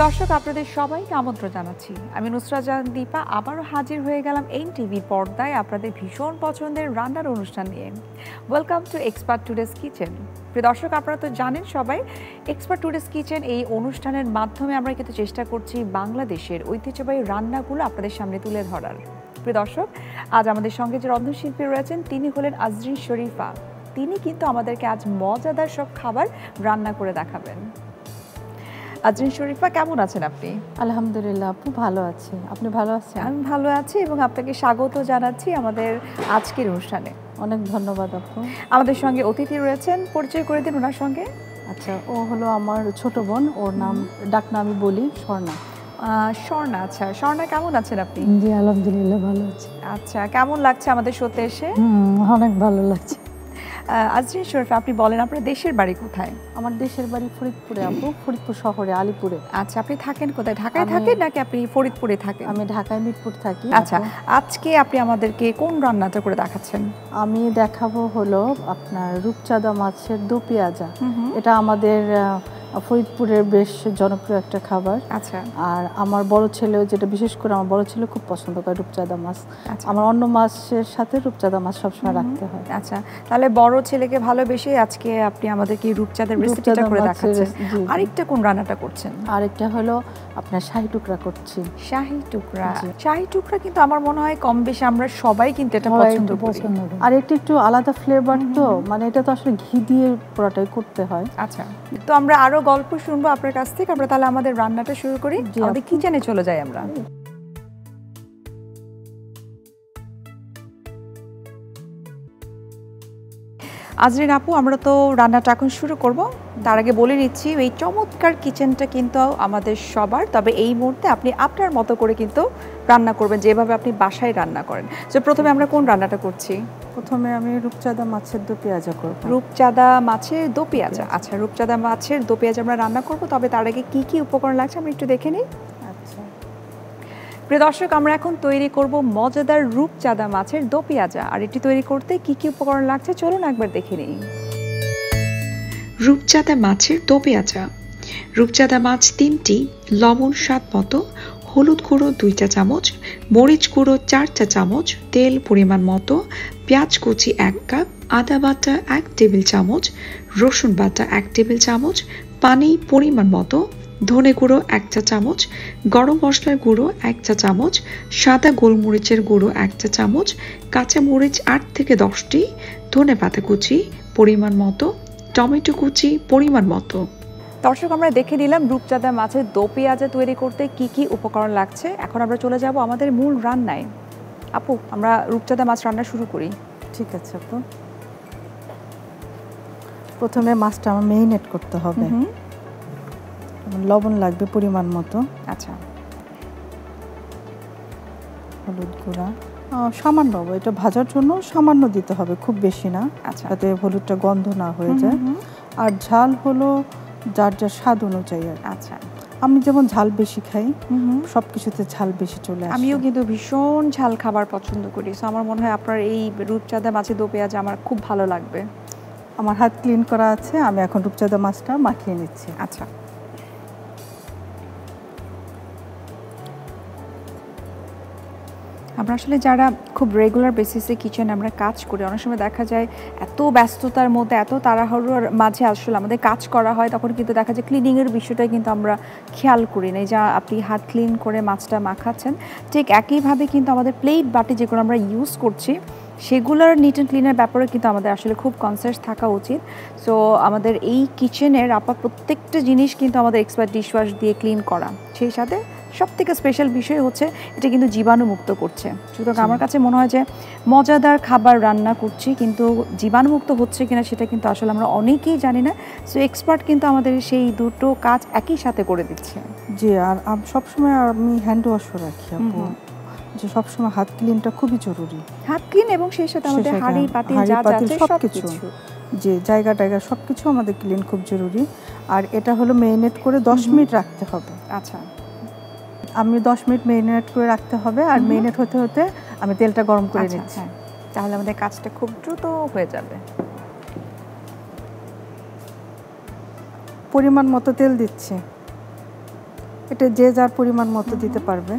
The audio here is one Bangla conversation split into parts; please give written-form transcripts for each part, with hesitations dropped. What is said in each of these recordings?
দর্শক আপনাদের সবাইকে আমন্ত্রণ জানাচ্ছি। আমি নুসরাত জাহান দীপা আবারও হাজির হয়ে গেলাম এনটিভি পর্দায় আপনাদের ভীষণ পছন্দের রান্নার অনুষ্ঠান নিয়ে। Welcome to expert today's kitchen. প্রিয় দর্শক আপনারা তো জানেন সবাই, এক্সপার্ট টুডেস কিচেন এই অনুষ্ঠানের মাধ্যমে আমরা কিন্তু চেষ্টা করছি বাংলাদেশের ঐতিহ্যবাহী রান্নাগুলো আপনাদের সামনে তুলে ধরার। প্রিয় দর্শক, আজ আমাদের সঙ্গে যে রন্ধনশিল্পী রয়েছেন তিনি হলেন আজরিন শরীফা। তিনি কিন্তু আমাদেরকে আজ মজাদার সব খাবার রান্না করে দেখাবেন। আজরিন শরীফা, কেমন আছেন আপনি? আলহামদুলিল্লাহ আপু, ভালো আছি। আপনি ভালো আছেন? আমি ভালো আছি এবং আপনাকে স্বাগত জানাচ্ছি আমাদের আজকের অনুষ্ঠানে। অনেক ধন্যবাদ আপু। আমাদের সঙ্গে অতিথি রয়েছেন, পরিচয় করে দিন ওনার সঙ্গে। আচ্ছা, ও হলো আমার ছোট বোন, ওর নাম ডাকনা আমি বলি স্বর্ণা। স্বর্ণা। আচ্ছা স্বর্ণা, কেমন আছেন আপনি? জি আলহামদুলিল্লাহ ভালো আছি। আচ্ছা, কেমন লাগছে আমাদের শোতে এসে? অনেক ভালো লাগছে। আজরিন শরীফা, আপনি বলেন আপনার দেশের বাড়ি কোথায়? আমার দেশের বাড়ি ফরিদপুরে আপু, ফরিদপুর শহরে আলিপুরে। আচ্ছা, আপনি থাকেন কোথায়? ঢাকায় থাকেন নাকি আপনি ফরিদপুরে থাকেন? আমি ঢাকায় মিরপুর থাকি। আচ্ছা, আজকে আপনি আমাদেরকে কোন রান্নাটা করে দেখাচ্ছেন? আমি দেখাবো হলো আপনার রূপচাঁদা মাছের দো পেঁয়াজা। এটা আমাদের ফরিদপুরের বেশ জনপ্রিয় একটা খাবার। আচ্ছা। আর আমার বড় ছেলেও, যেটা বিশেষ করে আমার বড় ছেলে খুব পছন্দ করে রূপচাঁদা মাছ। আমার অন্য মাছের সাথে রূপচাঁদা মাছ সবসময় রাখতে হয়। আচ্ছা, তাহলে বড় ছেলেকে ভালোবেসে আজকে আপনি আমাদেরকে রূপচাঁদার রেসিপিটা করে দেখাচ্ছেন। আরেকটা কোন রান্নাটা করছেন? আরেকটা হলো আপনার শাহী টুকরা করছি। শাহী টুকরা। শাহী টুকরা কিন্তু আমার মনে হয় কম বেশি আমরা সবাই কিন্তু এটা পছন্দ করি। আর এটা একটু আলাদা ফ্লেভার, তো মানে এটা তো আসলে ঘি দিয়ে পুরোটাই করতে হয়। আচ্ছা, তো আমরা আরো গল্প শুনবো আপনার কাছ থেকে। আমরা তাহলে আমাদের রান্নাটা শুরু করি। আমাদের কিচেনে চলে যাই আমরা। আজরিন আপু, আমরা তো রান্নাটা এখন শুরু করব। তার আগে বলে নিচ্ছি, এই চমৎকার কিচেনটা কিন্তু আমাদের সবার, তবে এই মুহূর্তে আপনি আপনার মতো করে কিন্তু রান্না করবেন, যেভাবে আপনি বাসায় রান্না করেন। তো প্রথমে আমরা কোন রান্নাটা করছি? প্রথমে আমি রূপচাঁদা মাছের দো পেঁয়াজা করব। রূপচাঁদা মাছের দো পেঁয়াজা। আচ্ছা, রূপচাঁদা মাছের দো পেঁয়াজা আমরা রান্না করব, তবে তার আগে কি কি উপকরণ লাগছে আমরা একটু দেখে নিই। আচ্ছা প্রিয় দর্শক, আমরা এখন তৈরি করব মজাদার রূপচাঁদা মাছের দো পেঁয়াজা। আর এটি তৈরি করতে কি কি উপকরণ লাগছে চলুন একবার দেখে নিই। রূপচাঁদা মাছের দো পেঁয়াজা। রূপচাঁদা মাছ 3টি, লবণ স্বাদ মতো, হলুদ গুঁড়ো 2 চা চামচ, মরিচ গুঁড়ো 4 চা চামচ, তেল পরিমাণ মতো, পেঁয়াজ কুচি 1 কাপ, আদা বাটা 1 টেবিল চামচ, রসুন বাটা 1 টেবিল চামচ, পানি পরিমাণ মতো, ধনে গুঁড়ো 1 চা চামচ, গরম মশলার গুঁড়ো 1 চা চামচ, সাদা গোলমরিচের গুঁড়ো 1 চা চামচ, কাঁচা মরিচ 8 থেকে 10টি, ধনে পাতা কুচি পরিমাণ মতো, টমেটো কুচি পরিমাণ মতো। দর্শক, আমরা দেখে নিলাম রূপচাঁদা মাছের দো পেঁয়াজা তৈরি করতে কি কি উপকরণ লাগছে। এখন আমরা চলে যাব আমাদের মূল রান্নায়। আপু, আমরা রূপচাঁদা মাছ রান্না শুরু করি। ঠিক আছে আপু। প্রথমে মাছটা আমার মেরিনেট করতে হবে। লবণ লাগবে পরিমাণ মতো। আচ্ছা। হলুদ গুঁড়া সামান্য, এটা ভাজার জন্য সামান্য দিতে হবে, খুব বেশি না। আচ্ছা, যাতে হলুদটা গন্ধ না হয়ে যায়। আর ঝাল হলো যার যার স্বাদ অনুযায়ী। আচ্ছা, আমি যেমন ঝাল বেশি খাই, সব কিছুতে ঝাল বেশি চলে আসে। আমিও কিন্তু ভীষণ ঝাল খাবার পছন্দ করি। সো আমার মনে হয় আপনার এই রূপচাঁদা মাছের দো পেঁয়াজা আমার খুব ভালো লাগবে। আমার হাত ক্লিন করা আছে, আমি এখন রূপচাঁদা মাছটা মাখিয়ে নিচ্ছি। আচ্ছা, আমরা আসলে যারা খুব রেগুলার বেসিসে কিচেনে আমরা কাজ করি, অনেক সময় দেখা যায় এত ব্যস্ততার মধ্যে, এত তাড়াহুড়োর মাঝে আসলে আমাদের কাজ করা হয়, তখন কিন্তু দেখা যায় ক্লিনিংয়ের বিষয়টা কিন্তু আমরা খেয়াল করি না। যা আপনি হাত ক্লিন করে মাছটা মাখাচ্ছেন, ঠিক একইভাবে কিন্তু আমাদের প্লেট বাটি যেগুলো আমরা ইউজ করছি সেগুলোর নিট অ্যান্ড ক্লিনের ব্যাপারে কিন্তু আমাদের আসলে খুব কনসাস থাকা উচিত। সো আমাদের এই কিচেনের প্রত্যেকটা জিনিস কিন্তু আমাদের এক্সপার্ট ডিশওয়াশ দিয়ে ক্লিন করা। সেই সাথে সবথেকে স্পেশাল বিষয় হচ্ছে এটা কিন্তু জীবাণুমুক্ত করছে। সুতরাং আমার কাছে মনে হয় যে মজাদার খাবার রান্না করছি, কিন্তু জীবাণুমুক্ত হচ্ছে কিনা সেটা কিন্তু আসলে আমরা অনেকেই জানি না। সো এক্সপার্ট কিন্তু আমাদের সেই দুটো কাজ একই সাথে করে দিচ্ছে। জি, আর সবসময় আমি হ্যান্ড ওয়াশও রাখি আপু, যে সবসময় হাত ক্লিনটা খুবই জরুরি। হাত ক্লিন এবং সেই সাথে আমাদের হাঁড়ি পাতিল যা আছে সবকিছু, যে জায়গা সবকিছু আমাদের ক্লিন খুব জরুরি। আর এটা হলো মেরিনেট করে 10 মিনিট রাখতে হবে। আচ্ছা, আমি 10 মিনিট মেরিনেট করে রাখতে হবে। আর মেরিনেট হতে হতে আমি তেলটা গরম করে নিচ্ছি। তাহলে আমাদের কাজটা খুব দ্রুত হয়ে যাবে। পরিমাণ মতো তেল দিচ্ছি। এটা যে যার পরিমাণ মতো দিতে পারবে।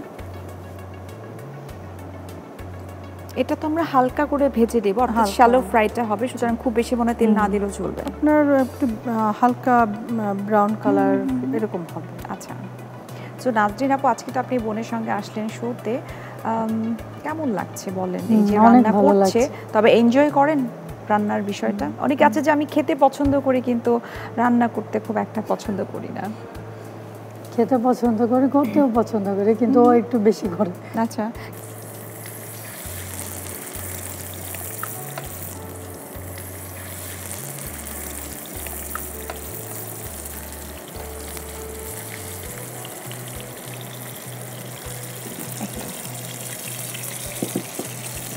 এটা তো আমরা হালকা করে ভেজে দেব, অর্থাৎ শ্যালো ফ্রাইটা হবে, সুতরাং খুব বেশি মনে তেল না দিলেও চলবে। আপনার একটু হালকা ব্রাউন কালার এরকম হবে। আচ্ছা, তো নাজরিন আপু, আজকে তো আপনি বোনের সঙ্গে আসলেন শোতে, কেমন লাগছে বলেন? এই যে রান্না করছে, তবে এনজয় করেন রান্নার বিষয়টা? অনেকে আছে যে আমি খেতে পছন্দ করি কিন্তু রান্না করতে খুব একটা পছন্দ করি না। খেতে পছন্দ করি, করতেও পছন্দ করি, কিন্তু ও একটু বেশি করে। আচ্ছা,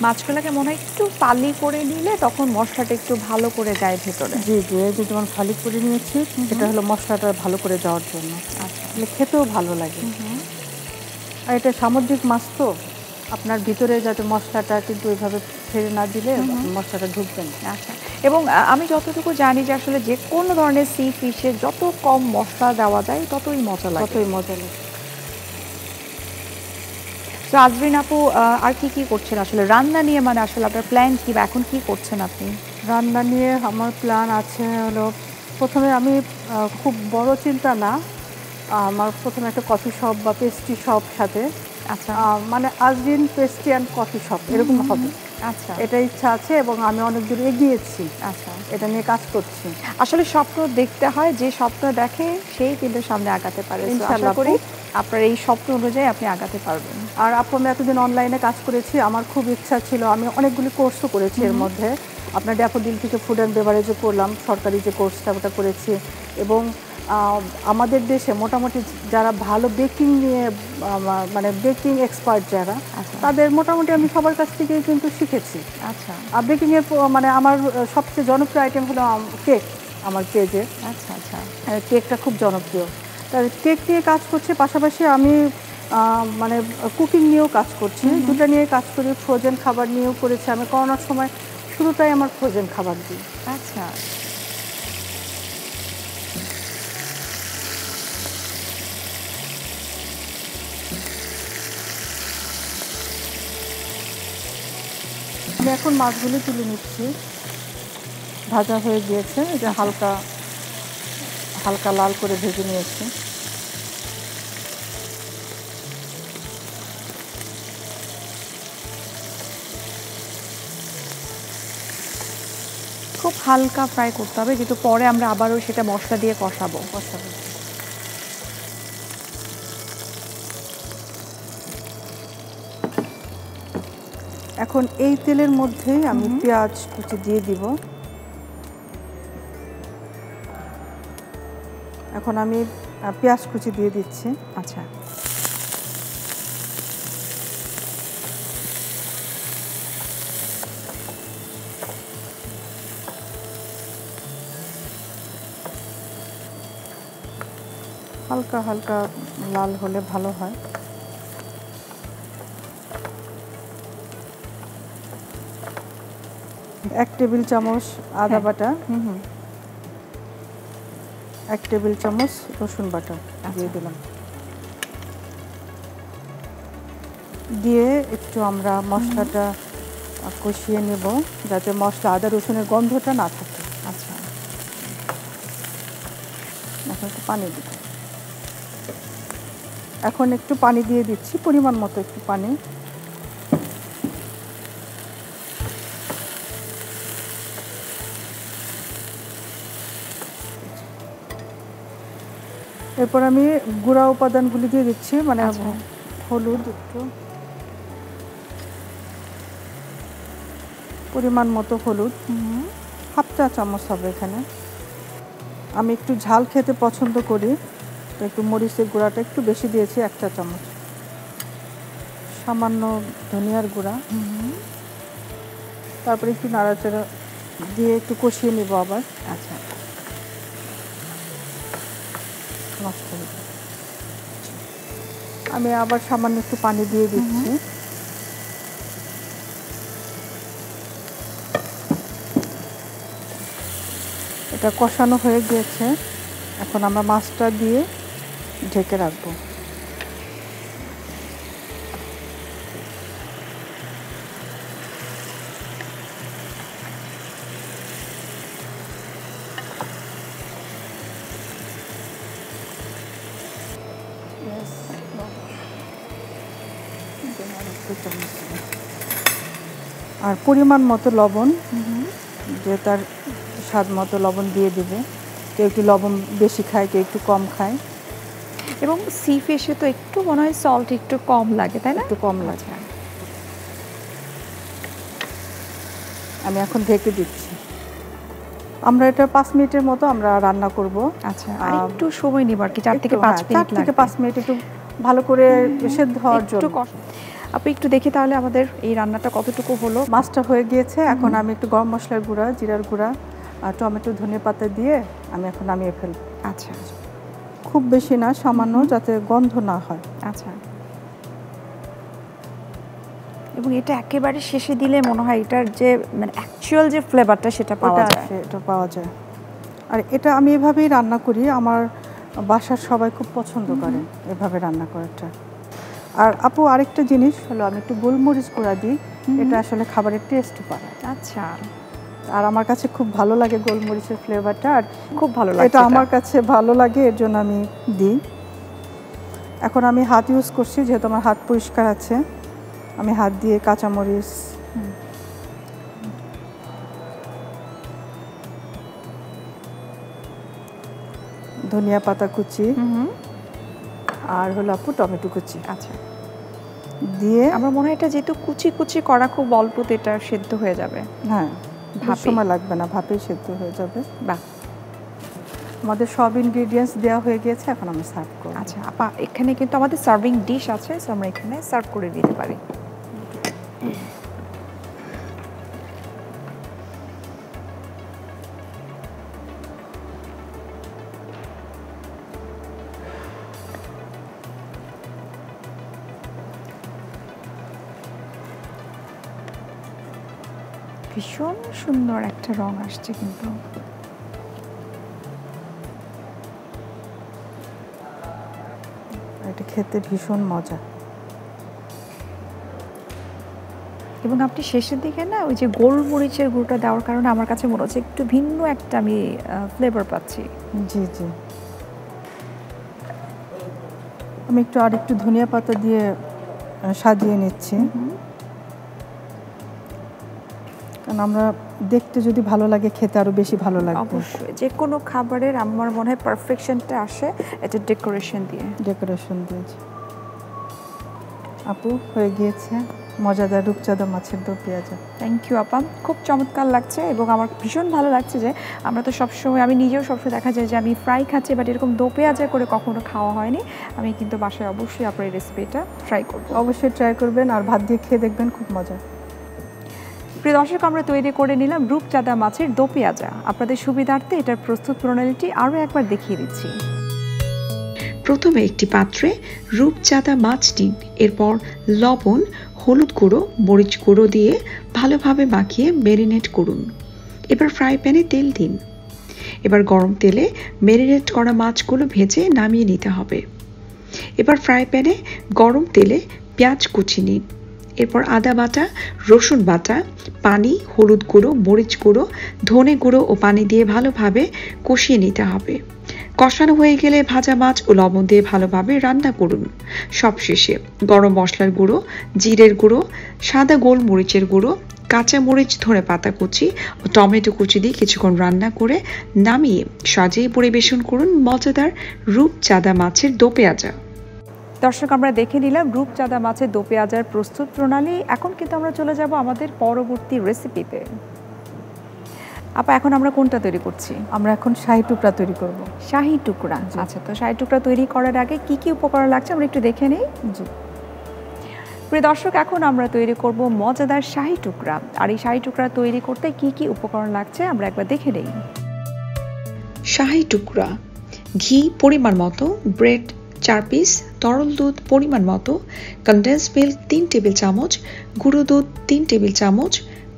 মাছগুলোকে মনে হয় একটু ফালি করে নিলে তখন মশলাটা একটু ভালো করে যায় ভেতরে। জি জি, এই যে যেমন ফালি করে নিয়েছি, এটা হলো মশলাটা ভালো করে যাওয়ার জন্য। আচ্ছা, খেতেও ভালো লাগে। আর এটা সামুদ্রিক মাছ তো, আপনার ভিতরে যাতে মশলাটা কিন্তু এভাবে ফেলে না দিলে মশলাটা ঢুকবে না। আচ্ছা, এবং আমি যতটুকু জানি যে আসলে যে কোনো ধরনের সি ফিশে যত কম মশলা দেওয়া যায় ততই মজা লাগে। তো আজরিন আপু, আর কি করছেন আসলে রান্না নিয়ে? মানে আসলে আপনার প্ল্যান কি, বা এখন কি করছেন আপনি? রান্না নিয়ে আমার প্ল্যান আছে হলো, প্রথমে আমি খুব বড় চিন্তা না, আমার প্রথমে একটা কফি শপ বা পেস্ট্রি শপ সাথে, আচ্ছা, মানে Azrin pastry and coffee shop এরকম হবে। আচ্ছা, এটা ইচ্ছা আছে এবং আমি অনেক দূর এগিয়েছি। আচ্ছা, এটা নিয়ে কাজ করছি। আসলে স্বপ্ন দেখতে হয়, যে স্বপ্ন দেখে সেই কিন্তু সামনে আগাতে পারে। আশা করি আপনার এই স্বপ্ন অনুযায়ী আপনি আগাতে পারবেন। আর আপু, আমি এতদিন অনলাইনে কাজ করেছি, আমার খুব ইচ্ছা ছিল, আমি অনেকগুলি কোর্সও করেছি। এর মধ্যে আপনার ড্যাফোডিল থেকে ফুড অ্যান্ড বেভারেজও করলাম, সরকারি যে কোর্সটা ওটা করেছি। এবং আমাদের দেশে মোটামুটি যারা ভালো বেকিং নিয়ে, মানে বেকিং এক্সপার্ট যারা, তাদের মোটামুটি আমি সবার কাছ থেকেই কিন্তু শিখেছি। আচ্ছা, আর বেকিংয়ের মানে আমার সবচেয়ে জনপ্রিয় আইটেম হলো কেক। আমার পেজে আচ্ছা আচ্ছা কেকটা খুব জনপ্রিয়। তার কেক নিয়ে কাজ করছি, পাশাপাশি আমি মানে কুকিং নিয়েও কাজ করছি, দুটো নিয়ে কাজ করি। ফ্রোজেন খাবার নিয়েও করেছি আমি, করোনার সময় শুরুটাই আমার ফ্রোজেন খাবার দিই। আচ্ছা, আমি এখন মাছগুলো তুলে নিচ্ছি, ভাজা হয়ে গিয়েছে। এটা হালকা হালকা লাল করে ভেজে নিয়েছি। খুব হালকা ফ্রাই করতে হবে, কিন্তু পরে আমরা আবারও সেটা মশলা দিয়ে কষাবো। এখন এই তেলের মধ্যেই আমি পেঁয়াজ কুচি দিয়ে দিব। এখন আমি পেঁয়াজ কুচি দিয়ে দিচ্ছি। আচ্ছা, হালকা হালকা লাল হলে ভালো হয়। এক টেবিল চামচ আদা বাটা, 1 টেবিল চামচ রসুন বাটা দিয়ে দিলাম। দিয়ে একটু আমরা মশলাটা কষিয়ে নেব, যাতে মশলা আদা রসুনের গন্ধটা না থাকে। আচ্ছা, এখন একটু পানি দিব। এখন একটু পানি দিয়ে দিচ্ছি, পরিমাণ মতো একটু পানি। এরপর আমি গুঁড়া উপাদানগুলি দিয়ে দিচ্ছি, মানে হলুদ একটু, পরিমাণ মতো হলুদ, হাফ চা চামচ হবে এখানে। আমি একটু ঝাল খেতে পছন্দ করি, তো একটু মরিচের গুঁড়াটা একটু বেশি দিয়েছি, 1 চা চামচ। সামান্য ধনিয়ার গুঁড়া, তারপরে একটু নাড়াচাড়া দিয়ে একটু কষিয়ে নেব আবার। আচ্ছা, আমি আবার সামান্য একটু পানি দিয়ে দিচ্ছি। এটা কষানো হয়ে গিয়েছে, এখন আমরা মাছটা দিয়ে ঢেকে রাখবো। আর পরিমাণ মতো লবণ, যে তার স্বাদ মতো লবণ দিয়ে দেবে। কেউ একটু লবণ বেশি খায়, কেউ একটু কম খায়। এবং সি ফিশে তো একটু মনে হয় সল্ট একটু কম লাগে, তাই না? একটু কম লাগে। আমি এখন ঢেকে দিচ্ছি। আমরা এটা 5 মিনিটের মতো আমরা রান্না করব। আচ্ছা, আর একটু সময় নিব আর কি, 4 থেকে 5 মিনিট লাগবে। 4 থেকে 5 মিনিট একটু ভালো করে সেদ্ধ হওয়ার জন্য। আপনি একটু দেখি তাহলে আমাদের এই রান্নাটা কতটুকু হলো। মাছটা হয়ে গিয়েছে। এখন আমি একটু গরম মশলার গুঁড়া, জিরার গুঁড়া আর টমেটো, ধনেপাতা দিয়ে আমি এখন নামিয়ে ফেলব। আচ্ছা, খুব বেশি না, সামান্য, যাতে গন্ধ না হয়। আচ্ছা। এবং এটা একেবারে শেষে দিলে মনে হয় এটার যে মানে অ্যাকচুয়াল যে ফ্লেভারটা সেটা পাওয়া যায়। এটা পাওয়া যায়। আর এটা আমি এভাবেই রান্না করি, আমার বাসার সবাই খুব পছন্দ করে এভাবে রান্না করাটা। আর আপু আরেকটা জিনিস হলো, আমি একটু গোলমরিচ গুঁড়া দিই, এটা আসলে খাবারের টেস্ট বাড়ায়। আচ্ছা। আর আমার কাছে খুব ভালো লাগে গোলমরিচের ফ্লেভারটা, আর খুব ভালো লাগে এটা আমার কাছে ভালো লাগে, এর জন্য আমি দিই। এখন আমি হাত ইউজ করছি, যেহেতু আমার হাত পরিষ্কার আছে। আমি হাত দিয়ে কাঁচামরিচ, ধনিয়া পাতা কুচি আর হলো আপু টমেটো কুচি, আচ্ছা, দিয়ে আমার মনে হয় এটা যেহেতু কুচি কুচি করা, খুব অল্পতে এটা সেদ্ধ হয়ে যাবে। হ্যাঁ, সময় লাগবে না, ভাপেই সেদ্ধ হয়ে যাবে। বাহ, আমাদের সব ইনগ্রেডিয়েন্টস দেওয়া হয়ে গিয়েছে, এখন আমি সার্ভ করব। আচ্ছা আপা, এখানে কিন্তু আমাদের সার্ভিং ডিশ আছে, সো আমরা এখানে সার্ভ করে দিতে পারি। ভীষণ সুন্দর একটা রং আসছে কিন্তু। এটা খেতে ভীষণ মজা। এবং আপনি শেষের দিকে না ওই যে গোলমরিচের গুঁড়োটা দেওয়ার কারণে আমার কাছে মনে হচ্ছে একটু ভিন্ন একটা আমি ফ্লেভার পাচ্ছি। জি জি, আমি একটু আর একটু ধনিয়া পাতা দিয়ে সাজিয়ে নিচ্ছি, কারণ আমরা দেখতে যদি ভালো লাগে, খেতে আরো বেশি ভালো লাগবে। অবশ্যই যে কোনো খাবারের আমার মনে হয় পারফেকশনটা আসে এটা ডেকোরেশন দিয়ে। আপু হয়ে গিয়েছে মজাদার রূপচাঁদা মাছের দো পেঁয়াজা। থ্যাংক ইউ আপা, খুব চমৎকার লাগছে। এবং আমার ভীষণ ভালো লাগছে যে আমরা তো সবসময়, আমি নিজেও সবসময় দেখা যায় যে আমি ফ্রাই খাচ্ছি, বাট এরকম দো পেঁয়াজা করে কখনো খাওয়া হয়নি। আমি কিন্তু বাসায় অবশ্যই আপনার এই রেসিপিটা ট্রাই করব। অবশ্যই ট্রাই করবেন, আর ভাত দিয়ে খেয়ে দেখবেন, খুব মজা। প্রিয় দর্শক, আমরা তৈরি করে নিলাম রূপচাঁদা মাছের দো পেঁয়াজা। আপনাদের সুবিধার্থে এটার প্রস্তুত প্রণালীটি আরও একবার দেখিয়ে দিচ্ছি। প্রথমে একটি পাত্রে রূপচাঁদা মাছ নিন, এরপর লবণ, হলুদ গুঁড়ো, মরিচ গুঁড়ো দিয়ে ভালোভাবে মাখিয়ে ম্যারিনেট করুন। এবার ফ্রাই প্যানে তেল দিন। এবার গরম তেলে ম্যারিনেট করা মাছগুলো ভেজে নামিয়ে নিতে হবে। এবার ফ্রাই প্যানে গরম তেলে পেঁয়াজ কুচি নিন। এরপর আদা বাটা, রসুন বাটা, পানি, হলুদ গুঁড়ো, মরিচ গুঁড়ো, ধনে গুঁড়ো ও পানি দিয়ে ভালোভাবে কষিয়ে নিতে হবে। কষানো হয়ে গেলে ভাজা মাছ ও লবণ দিয়ে ভালোভাবে রান্না করুন। সবশেষে গরম মশলার গুঁড়ো, জিরের গুঁড়ো, সাদা গোলমরিচের গুঁড়ো, কাঁচামরিচ, ধনেপাতা কুচি ও টমেটো কুচি দিয়ে কিছুক্ষণ রান্না করে নামিয়ে সাজিয়ে পরিবেশন করুন মজাদার রূপচাঁদা মাছের দো পেঁয়াজা। দর্শক, আমরা দেখে নিলাম রূপচাঁদা মাছের দো পেঁয়াজার প্রস্তুত প্রণালী। এখন কিন্তু আমরা চলে যাব আমাদের পরবর্তী রেসিপিতে। আপা, এখন আমরা কোনটা তৈরি করছি? আমরা এখন শাহী টুকরা তৈরি করব। শাহী টুকরা, আচ্ছা। তো শাহী টুকরা তৈরি করার আগে কি কি উপকরণ লাগছে আমরা একটু দেখে নিই। জি প্রিয় দর্শক, এখন আমরা তৈরি করব মজাদার শাহী টুকরা। আর এই শাহী টুকরা তৈরি করতে কি কি উপকরণ লাগছে আমরা একবার দেখে নিই। শাহী টুকরা: ঘি পরিমাণ মতো, ব্রেড 4 পিস, তরল দুধ পরিমাণ মতো, কনডেন্স মিল্ক 3 টেবিল চামচ, গুঁড়ো দুধ 3 টেবিল চামচ,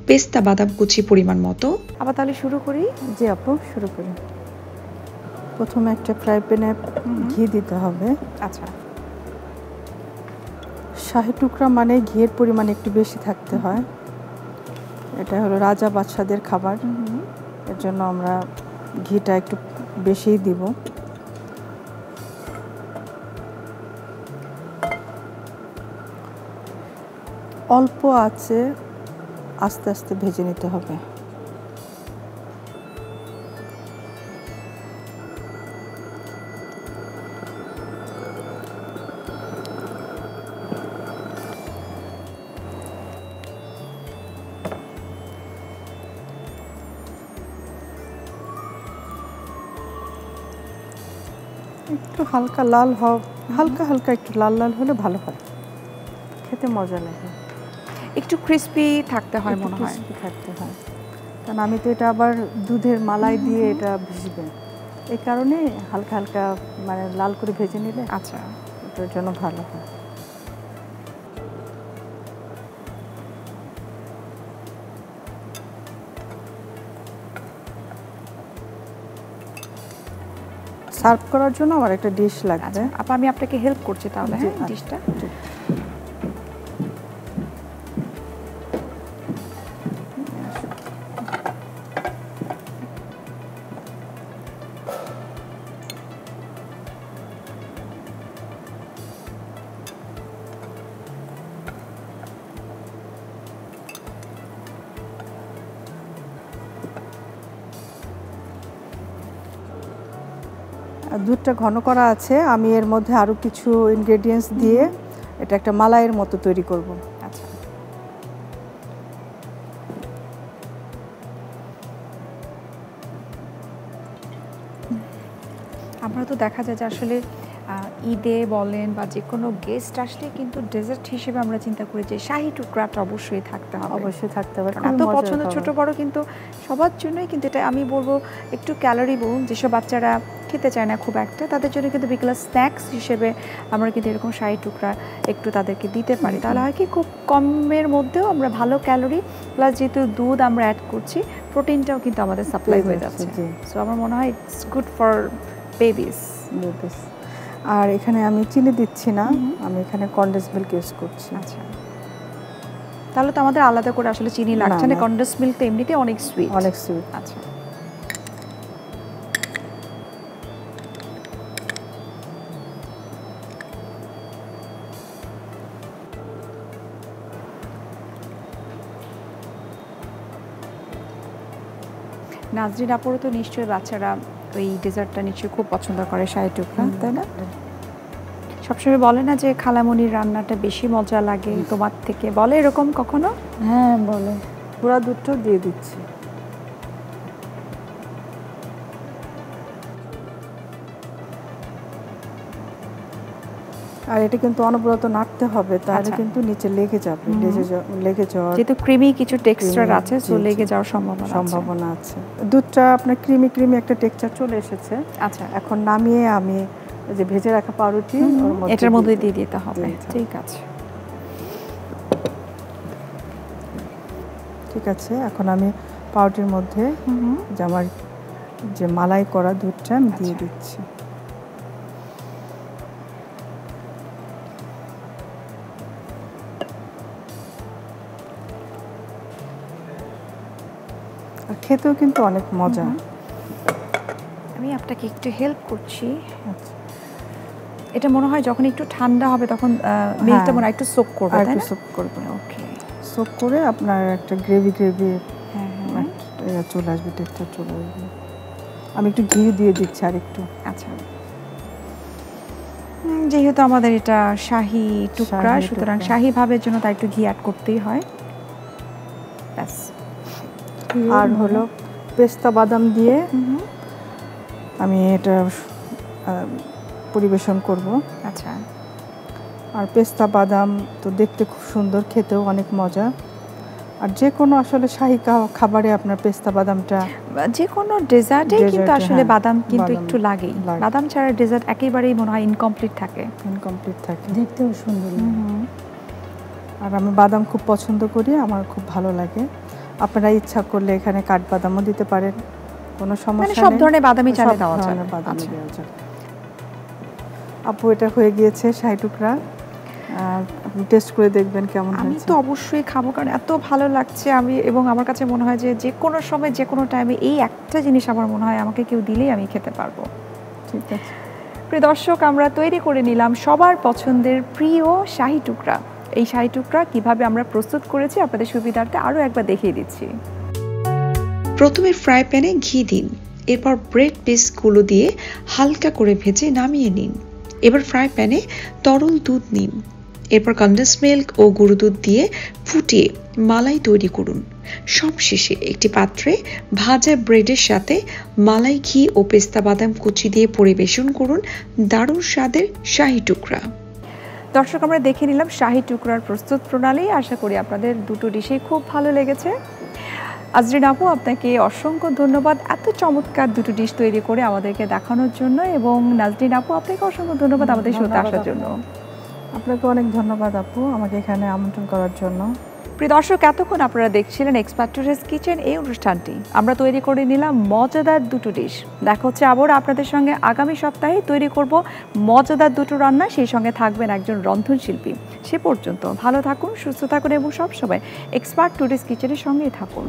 পেস্তা বাদাম কুচি পরিমাণ মতো। আবার তাহলে শুরু করি। জি আপু, শুরু করি। প্রথমে একটা ফ্রাই প্যানে ঘি দিতে হবে। আচ্ছা। শাহী টুকরা মানে ঘিয়ের পরিমাণ একটু বেশি থাকতে হয়। এটা হলো রাজা বাদশাদের খাবার, এর জন্য আমরা ঘিটা একটু বেশিই দিব। অল্প আছে আস্তে আস্তে ভেজে নিতে হবে। একটু হালকা লাল হালকা হালকা একটু লাল লাল হলে ভালো হয়, খেতে মজা লাগে। একটু ক্রিস্পি থাকতে হয় মনে হয়। ক্রিস্পি থাকতে হয়, কারণ আমি তো এটা আবার দুধের মালাই দিয়ে এটা ভিজবে, এই কারণে হালকা হালকা মানে লাল করে ভেজে নিলে আচ্ছা এটার জন্য ভালো হয়। সার্ভ করার জন্য আমার একটা ডিশ লাগবে। আপা আমি আপনাকে হেল্প করছি তাহলে, হ্যাঁ ডিশটা। দুধটা ঘন করা আছে, আমি এর মধ্যে আরও কিছু ইনগ্রেডিয়েন্টস দিয়ে এটা একটা মালাইয়ের মতো তৈরি করব। আচ্ছা আমরা তো দেখা যায় যে আসলে ঈদে বলেন বা যে কোনো গেস্ট আসলে কিন্তু ডেজার্ট হিসেবে আমরা চিন্তা করি যে শাহী টুকরাটা অবশ্যই থাকতে হবে। অবশ্যই থাকতে হবে, এত পছন্দ ছোট বড় কিন্তু সবার জন্যই কিন্তু এটা আমি বলবো একটু ক্যালোরি বহুল, যেসব বাচ্চারা খেতে চায় না খুব একটা, তাদের জন্য কিন্তু বিকেলে স্ন্যাক্স হিসেবে আমরা কিন্তু এরকম শাহী টুকরা একটু তাদেরকে দিতে পারি। তাহলে হয় কি খুব কমের মধ্যেও আমরা ভালো ক্যালোরি প্লাস যেহেতু দুধ আমরা অ্যাড করছি প্রোটিনটাও কিন্তু আমাদের সাপ্লাই হয়ে যাচ্ছে। সো আমার মনে হয় ইটস গুড ফর বেবিস। আর এখানে আমি চিনি দিচ্ছি না, আমি এখানে কনডেন্স মিল্ক ইউজ করছি। আচ্ছা তাহলে তো আমাদের আলাদা করে আসলে চিনি লাগছে না, কনডেন্স মিল্ক তো এমনিতে অনেক সুইট। অনেক সুইট। আচ্ছা নাজরিন আপুরও তো নিশ্চয়ই বাচ্চারা ওই ডেজার্টটা নিশ্চয়ই খুব পছন্দ করে শাহী টুকরা, তাই না? সবসময় বলে না যে খালামণির রান্নাটা বেশি মজা লাগে তোমার থেকে, বলে এরকম কখনো? হ্যাঁ বলে। পুরা দুধটাও দিয়ে দিচ্ছি। আর এটা কিন্তু অনবরত নাড়তে হবে, তাহলে কিন্তু নিচে লেগে যাবে, লেগে যাওয়ার যেহেতু ক্রিমি কিছু টেক্সচার আছে সো লেগে যাওয়ার সম্ভাবনা আছে। দুধটা আপনার ক্রিমি ক্রিমি একটা টেক্সচার চলে এসেছে। আচ্ছা এখন নামিয়ে আমি যে ভেজে রাখা পাউরুটি এটার মধ্যে দিয়ে দিতে হবে। ঠিক আছে ঠিক আছে, এখন আমি পাউরুটির মধ্যে যে আমার যে মালাই করা দুধটা আমি দিয়ে দিচ্ছি। আর খেতেও কিন্তু অনেক মজা। আমি আপনাকে একটু হেল্প করছি। এটা মনে হয় যখন একটু ঠান্ডা হবে তখন মিল্কটা মনে হয় একটু সোক করবে, তাই না? সোক করবে। ওকে সোক করে আপনার একটা গ্রেভি চলে আসবে, টেক্সচার চলে আসবে। আমি একটু ঘি দিয়ে দিচ্ছি আর একটু। আচ্ছা যেহেতু আমাদের এটা শাহী টুকরা সুতরাং শাহী ভাবের জন্য তাই একটু ঘি অ্যাড করতেই হয়। ব্যাস। আর হলো পেস্তা বাদাম দিয়ে আমি এটা পরিবেশন করব। আচ্ছা আর পেস্তা বাদাম তো দেখতে খুব সুন্দর, খেতেও অনেক মজা। আর যে কোনো আসলে শাহী খাবারে আপনার পেস্তা বাদামটা, যে কোনো ডেজার্টে কিন্তু আসলে বাদাম কিন্তু একটু লাগেই। বাদাম ছাড়া ডেজার্ট একেবারেই মনে হয় ইনকমপ্লিট থাকে, দেখতেও সুন্দর। আর আমি বাদাম খুব পছন্দ করি, আমার খুব ভালো লাগে। আপনারা ইচ্ছা করলে এখানে কাঠবাদামও দিতে পারেন, কোনো সমস্যা নেই। সব ধরনের বাদামই চাইলে দেওয়া যায়। আপু এটা হয়ে গিয়েছে শাহী টুকরা, আপনি টেস্ট করে দেখবেন কেমন হয়েছে। আমি তো অবশ্যই খাবো, কারণ এত ভালো লাগছে। আমি এবং আমার কাছে মনে হয় যে কোনো সময় যে কোনো টাইমে এই একটা জিনিস আমার মনে হয় আমাকে কেউ দিলেই আমি খেতে পারবো। ঠিক আছে প্রিয় দর্শক, আমরা তৈরি করে নিলাম সবার পছন্দের প্রিয় শাহী টুকরা। এই শাহী টুকরা কিভাবে আমরা প্রস্তুত করেছি আপনাদের সুবিধার্থে আরও একবার দেখিয়ে দিচ্ছি। প্রথমে ফ্রাই প্যানে ঘি দিন, এরপর ব্রেড পিসগুলো দিয়ে হালকা করে ভেজে নামিয়ে নিন। এবার ফ্রাই প্যানে তরল দুধ নিন, এরপর কনডেন্স মিল্ক ও গুঁড়ো দুধ দিয়ে ফুটিয়ে মালাই তৈরি করুন। সবশেষে একটি পাত্রে ভাজা ব্রেডের সাথে মালাই ঘি ও পেস্তা বাদাম কুচি দিয়ে পরিবেশন করুন দারুণ স্বাদের শাহী টুকরা। দর্শক, আমরা দেখে নিলাম শাহী টুকরার প্রস্তুত প্রণালী। আশা করি আপনাদের দুটো ডিশই খুব ভালো লেগেছে। আজরিন আপু, আপনাকে অসংখ্য ধন্যবাদ এত চমৎকার দুটো ডিশ তৈরি করে আমাদেরকে দেখানোর জন্য, এবং নাজরিন আপু, আপনাকে অসংখ্য ধন্যবাদ আমাদের সাথে আসার জন্য। আপনাকে অনেক ধন্যবাদ আপু, আমাকে এখানে আমন্ত্রণ করার জন্য। প্রিয় দর্শক, এতক্ষণ আপনারা দেখছিলেন এক্সপার্ট টুডেজ কিচেন এই অনুষ্ঠানটি। আমরা তৈরি করে নিলাম মজাদার দুটো ডিশ। দেখা হচ্ছে আবার আপনাদের সঙ্গে আগামী সপ্তাহে। তৈরি করব মজাদার দুটো রান্না, সেই সঙ্গে থাকবেন একজন রন্ধনশিল্পী। সে পর্যন্ত ভালো থাকুন, সুস্থ থাকুন এবং সবসময় এক্সপার্ট টুডেজ কিচেনের সঙ্গেই থাকুন।